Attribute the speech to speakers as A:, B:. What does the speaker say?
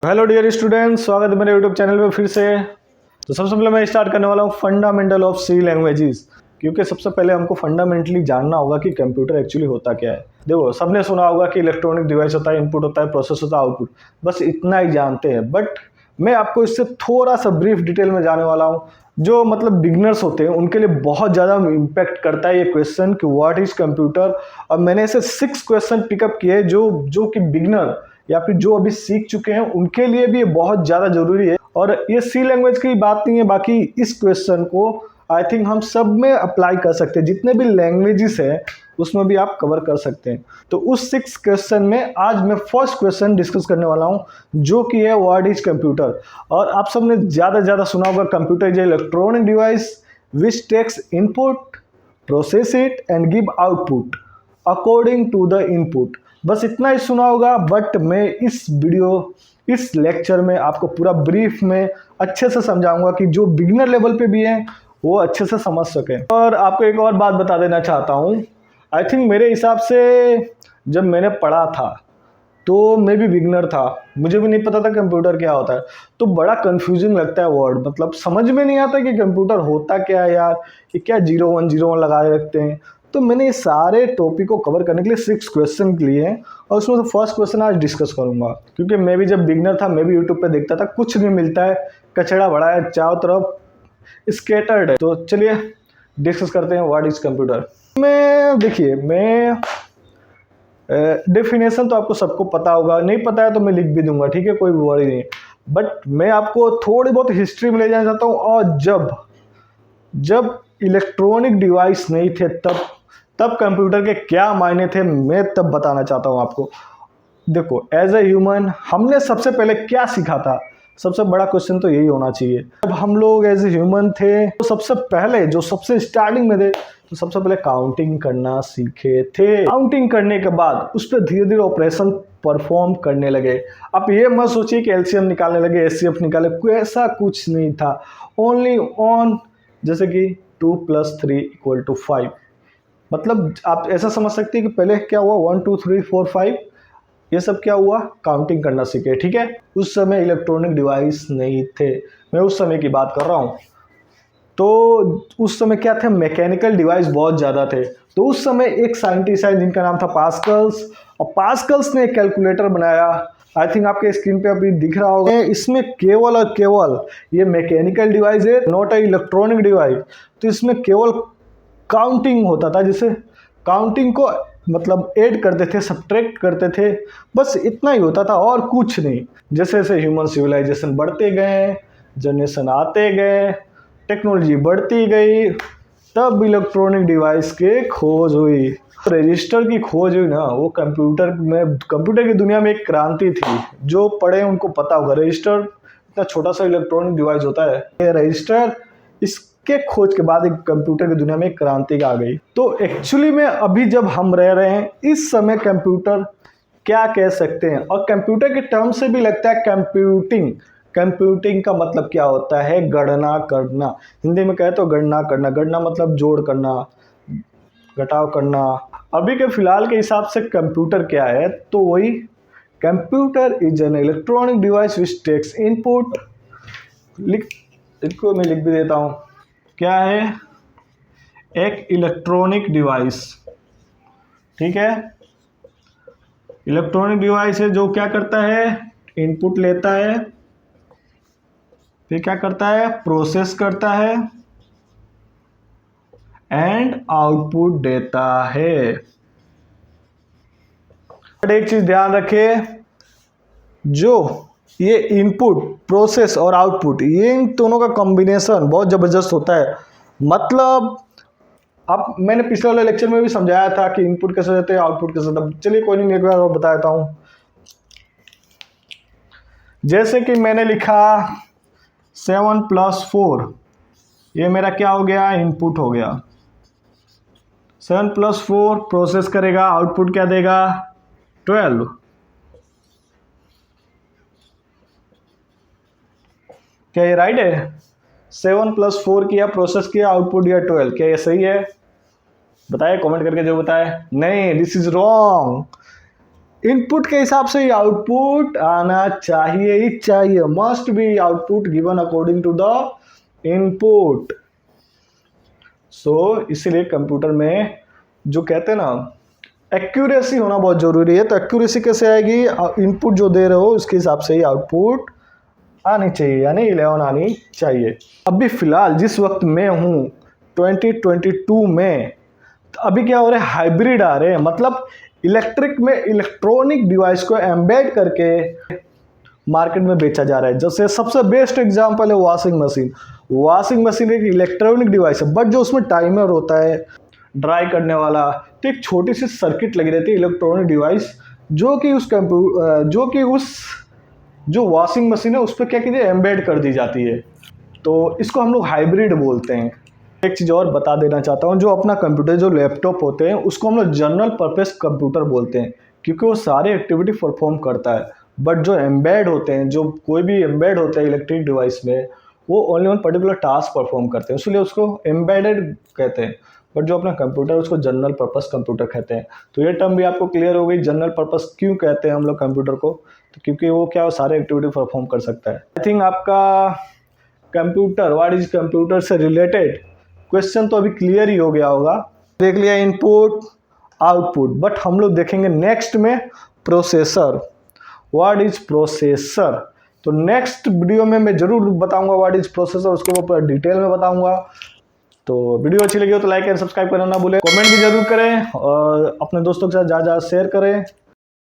A: Hello dear students, स्वागत है मेरे यूट्यूब चैनल पे फिर से। तो सबसे पहले मैं स्टार्ट करने वाला हूँ फंडामेंटल ऑफ सी लैंग्वेजेस, क्योंकि सबसे पहले हमको फंडामेंटली जानना होगा कि कंप्यूटर एक्चुअली होता क्या है। देखो, सबने सुना होगा कि इलेक्ट्रॉनिक डिवाइस होता है, इनपुट होता है, प्रोसेस होता है, आउटपुट, बस इतना ही जानते हैं। बट मैं आपको इससे थोड़ा सा ब्रीफ डिटेल में जाने वाला हूँ। जो मतलब बिगनर्स होते हैं उनके लिए बहुत ज़्यादा इम्पैक्ट करता है ये क्वेश्चन कि व्हाट इज कंप्यूटर। और मैंने ऐसे 6 क्वेश्चन पिकअप किए जो कि बिगनर या फिर जो अभी सीख चुके हैं उनके लिए भी ये बहुत ज़्यादा ज़रूरी है। और ये सी लैंग्वेज की बात नहीं है, बाकी इस क्वेश्चन को आई थिंक हम सब में अप्लाई कर सकते हैं। जितने भी लैंग्वेजेस है उसमें भी आप कवर कर सकते हैं। तो उस 6 क्वेश्चन में आज मैं फर्स्ट क्वेश्चन डिस्कस करने वाला हूँ, जो कि है व्हाट इज कंप्यूटर। और आप सबने ज़्यादा से ज़्यादा सुना होगा computer is electronic device which takes input, process it and give output according to the input. बस इतना ही सुना होगा। बट मैं इस लेक्चर में आपको पूरा ब्रीफ में अच्छे से समझाऊंगा कि जो बिगिनर लेवल पे भी हैं वो अच्छे से समझ सकें। और आपको एक और बात बता देना चाहता हूँ, आई थिंक मेरे हिसाब से जब मैंने पढ़ा था तो मैं भी बिगिनर था, मुझे भी नहीं पता था कंप्यूटर क्या होता है। तो बड़ा कंफ्यूजिंग लगता है वर्ड, मतलब समझ में नहीं आता कि कंप्यूटर होता क्या है यार, ये क्या 0101 लगाए रखते हैं। तो मैंने ये सारे टॉपिक को कवर करने के लिए 6 क्वेश्चन लिए हैं और उसमें से फर्स्ट क्वेश्चन आज डिस्कस करूंगा। क्योंकि मैं भी जब बिगिनर था मैं भी यूट्यूब पे देखता था, कुछ नहीं मिलता है, कचड़ा बड़ा है, चारों तरफ स्कैटर्ड है। तो चलिए डिस्कस करते हैं व्हाट इज कंप्यूटर। मैं डेफिनेशन तो आपको सबको पता होगा, नहीं पता है तो मैं लिख भी दूंगा, ठीक है, कोई वरी नहीं। बट मैं आपको थोड़ी बहुत हिस्ट्री में ले जाना चाहता हूँ। और जब इलेक्ट्रॉनिक डिवाइस नहीं थे तब कंप्यूटर के क्या मायने थे मैं तब बताना चाहता हूँ आपको। देखो, एज ए ह्यूमन हमने सबसे पहले क्या सीखा था? सबसे बड़ा क्वेश्चन तो यही होना चाहिए। जब हम लोग एज ए ह्यूमन थे तो सबसे पहले जो सबसे स्टार्टिंग में थे तो सबसे पहले काउंटिंग करना सीखे थे। काउंटिंग करने के बाद उस पर धीरे धीरे ऑपरेशन परफॉर्म करने लगे। आप ये मत सोचिए कि एलसीएम निकालने लगे, एचसीएफ निकाले, ऐसा कुछ नहीं था। ओनली ऑन, जैसे कि 2 + 3 = 5, मतलब आप ऐसा समझ सकते हैं कि पहले क्या हुआ, 1 2 3 4 5, ये सब क्या हुआ, काउंटिंग करना सीखे, ठीक है। उस समय इलेक्ट्रॉनिक डिवाइस नहीं थे, मैं उस समय की बात कर रहा हूँ। तो उस समय क्या थे, मैकेनिकल डिवाइस बहुत ज़्यादा थे। तो उस समय एक साइंटिस्ट है जिनका नाम था पास्कल्स, और पास्कल्स ने एक कैलकुलेटर बनाया। आई थिंक आपके स्क्रीन पे अभी दिख रहा होगा। इसमें केवल और केवल ये मैकेनिकल डिवाइस है, नॉट अ इलेक्ट्रॉनिक डिवाइस। तो इसमें केवल काउंटिंग होता था, जिसे काउंटिंग को मतलब ऐड करते थे, सब्ट्रैक्ट करते थे, बस इतना ही होता था और कुछ नहीं। जैसे जैसे ह्यूमन सिविलाइजेशन बढ़ते गए, जनरेशन आते गए, टेक्नोलॉजी बढ़ती गई, तब इलेक्ट्रॉनिक डिवाइस के खोज हुई। रजिस्टर की खोज हुई ना, वो कंप्यूटर की दुनिया में एक क्रांति थी। जो पढ़े उनको पता होगा, रजिस्टर इतना छोटा सा इलेक्ट्रॉनिक डिवाइस होता है। ये रजिस्टर, इसके खोज के बाद एक कंप्यूटर की दुनिया में एक क्रांति आ गई। तो एक्चुअली में अभी जब हम रह रहे हैं इस समय कंप्यूटर क्या कह सकते हैं, और कंप्यूटर के टर्म से भी लगता है कंप्यूटिंग। कंप्यूटिंग का मतलब क्या होता है, गणना करना। हिंदी में कहे तो गणना करना, गणना मतलब जोड़ करना, घटाव करना। अभी के फिलहाल के हिसाब से कंप्यूटर क्या है, तो वही computer is an electronic device which takes input. इसको मैं लिख भी देता हूँ, क्या है, एक इलेक्ट्रॉनिक डिवाइस, ठीक है। इलेक्ट्रॉनिक डिवाइस है जो क्या करता है, इनपुट लेता है, फिर क्या करता है, प्रोसेस करता है एंड आउटपुट देता है। एक चीज ध्यान रखिए, जो ये इनपुट, प्रोसेस और आउटपुट, ये इन दोनों का कॉम्बिनेशन बहुत जबरदस्त होता है। मतलब अब मैंने पिछले वाले लेक्चर में भी समझाया था कि इनपुट कैसे देते हैं, आउटपुट कैसे देते हैं। चलिए कोई नहीं, एक बार और बता देता हूं। जैसे कि मैंने लिखा 7 + 4, ये मेरा क्या हो गया, इनपुट हो गया। 7 + 4 प्रोसेस करेगा, आउटपुट क्या देगा, 12। क्या ये राइट है? 7 + 4 किया, प्रोसेस किया, आउटपुट दिया 12। क्या ये सही है? बताए कमेंट करके जो बताए। नहीं, दिस इज रॉन्ग। इनपुट के हिसाब से ही आउटपुट आना चाहिए ही चाहिए, must be output given according to the input. So इसीलिए कंप्यूटर में जो कहते हैं ना एक्यूरेसी होना बहुत जरूरी है। तो एक्यूरेसी कैसे आएगी, इनपुट जो दे रहे हो उसके हिसाब से ही आउटपुट आनी चाहिए, यानी 11 आनी चाहिए। अभी फिलहाल जिस वक्त मैं हूँ 2022 में, तो अभी क्या हो रहा है, हाइब्रिड आ रहे हैं, मतलब इलेक्ट्रिक में इलेक्ट्रॉनिक डिवाइस को एम्बेड करके मार्केट में बेचा जा रहा है। जैसे सबसे बेस्ट एग्जांपल है वॉशिंग मशीन। वॉशिंग मशीन एक इलेक्ट्रॉनिक डिवाइस है, बट जो उसमें टाइमर होता है ड्राई करने वाला, तो एक छोटी सी सर्किट लगी रहती है इलेक्ट्रॉनिक डिवाइस, जो कि उस जो वॉशिंग मशीन है उस पर क्या कीजिए एम्बेड कर दी जाती है। तो इसको हम लोग हाइब्रिड बोलते हैं। एक चीज़ और बता देना चाहता हूँ, जो अपना कंप्यूटर जो लैपटॉप होते हैं उसको हम लोग जनरल पर्पस कंप्यूटर बोलते हैं, क्योंकि वो सारे एक्टिविटी परफॉर्म करता है। बट जो एम्बेड होते हैं, जो कोई भी एम्बेड होता है इलेक्ट्रिक डिवाइस में, वो only one particular task perform करते हैं, इसलिए उसको एम्बेडेड कहते हैं। बट जो अपना कंप्यूटर है उसको जनरल पर्पस कंप्यूटर कहते हैं। तो ये टर्म भी आपको क्लियर हो गई, जनरल पर्पस क्यों कहते हैं हम लोग कंप्यूटर को, तो क्योंकि वो क्या वो सारे एक्टिविटी परफॉर्म कर सकता है। आई थिंक आपका कंप्यूटर, व्हाट इज कंप्यूटर से रिलेटेड क्वेश्चन तो अभी क्लियर ही हो गया होगा। देख लिया इनपुट आउटपुट, बट हम लोग देखेंगे नेक्स्ट में प्रोसेसर। व्हाट इज प्रोसेसर, तो नेक्स्ट वीडियो में मैं जरूर बताऊंगा व्हाट इज प्रोसेसर, उसको पूरा डिटेल में बताऊंगा। तो वीडियो अच्छी लगी हो तो लाइक एंड सब्सक्राइब करना ना भूलें, कमेंट भी जरूर करें और अपने दोस्तों के साथ ज़्यादा शेयर करें।